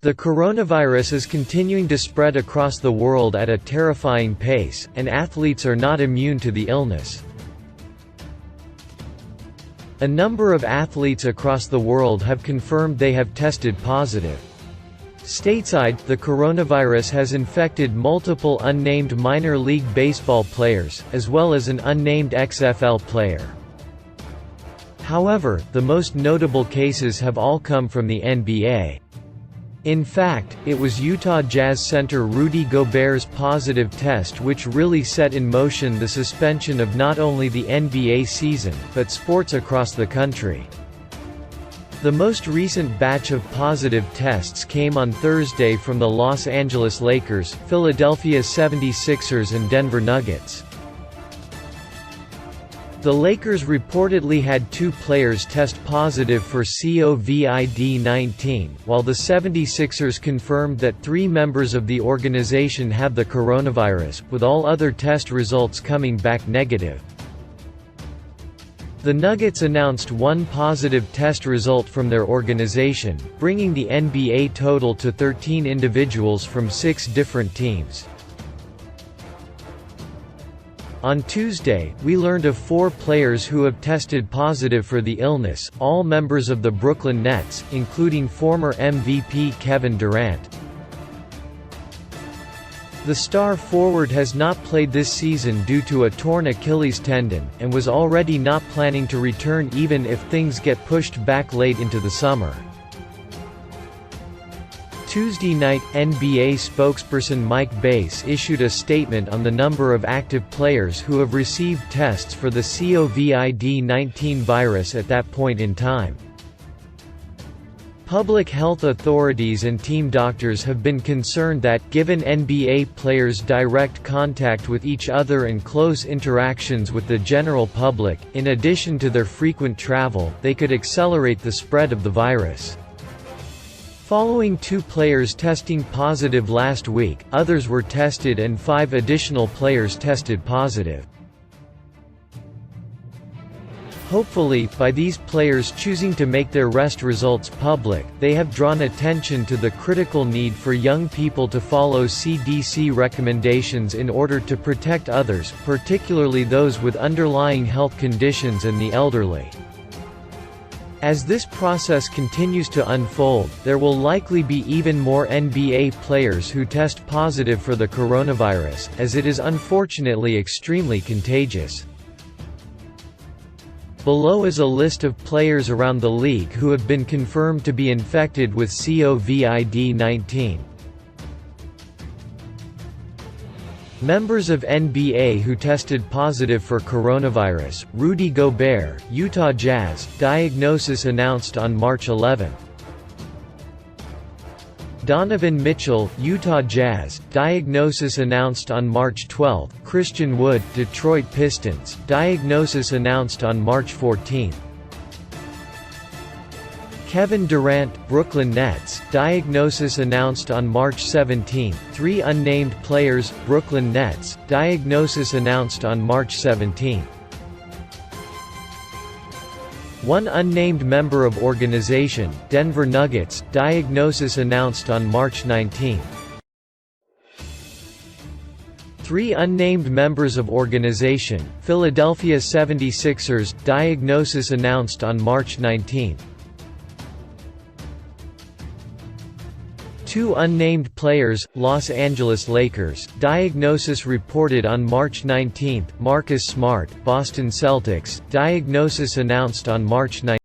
The coronavirus is continuing to spread across the world at a terrifying pace, and athletes are not immune to the illness. A number of athletes across the world have confirmed they have tested positive. Stateside, the coronavirus has infected multiple unnamed minor league baseball players, as well as an unnamed XFL player. However, the most notable cases have all come from the NBA. In fact, it was Utah Jazz center Rudy Gobert's positive test which really set in motion the suspension of not only the NBA season, but sports across the country. The most recent batch of positive tests came on Thursday from the Los Angeles Lakers, Philadelphia 76ers and Denver Nuggets. The Lakers reportedly had 2 players test positive for COVID-19, while the 76ers confirmed that 3 members of the organization have the coronavirus, with all other test results coming back negative. The Nuggets announced 1 positive test result from their organization, bringing the NBA total to 13 individuals from 6 different teams. On Tuesday, we learned of 4 players who have tested positive for the illness, all members of the Brooklyn Nets, including former MVP Kevin Durant. The star forward has not played this season due to a torn Achilles tendon, and was already not planning to return even if things get pushed back late into the summer. Tuesday night, NBA spokesperson Mike Bass issued a statement on the number of active players who have received tests for the COVID-19 virus at that point in time. Public health authorities and team doctors have been concerned that, given NBA players' direct contact with each other and close interactions with the general public, in addition to their frequent travel, they could accelerate the spread of the virus. Following 2 players testing positive last week, others were tested and 5 additional players tested positive. Hopefully, by these players choosing to make their test results public, they have drawn attention to the critical need for young people to follow CDC recommendations in order to protect others, particularly those with underlying health conditions and the elderly. As this process continues to unfold, there will likely be even more NBA players who test positive for the coronavirus, as it is unfortunately extremely contagious. Below is a list of players around the league who have been confirmed to be infected with COVID-19. Members of NBA who tested positive for coronavirus: Rudy Gobert, Utah Jazz, diagnosis announced on March 11. Donovan Mitchell, Utah Jazz, diagnosis announced on March 12. Christian Wood, Detroit Pistons, diagnosis announced on March 14. Kevin Durant, Brooklyn Nets, diagnosis announced on March 17. 3 unnamed players, Brooklyn Nets, diagnosis announced on March 17. 1 unnamed member of organization, Denver Nuggets, diagnosis announced on March 19. 3 unnamed members of organization, Philadelphia 76ers, diagnosis announced on March 19. 2 unnamed players, Los Angeles Lakers, diagnosis reported on March 19. Marcus Smart, Boston Celtics, diagnosis announced on March 19.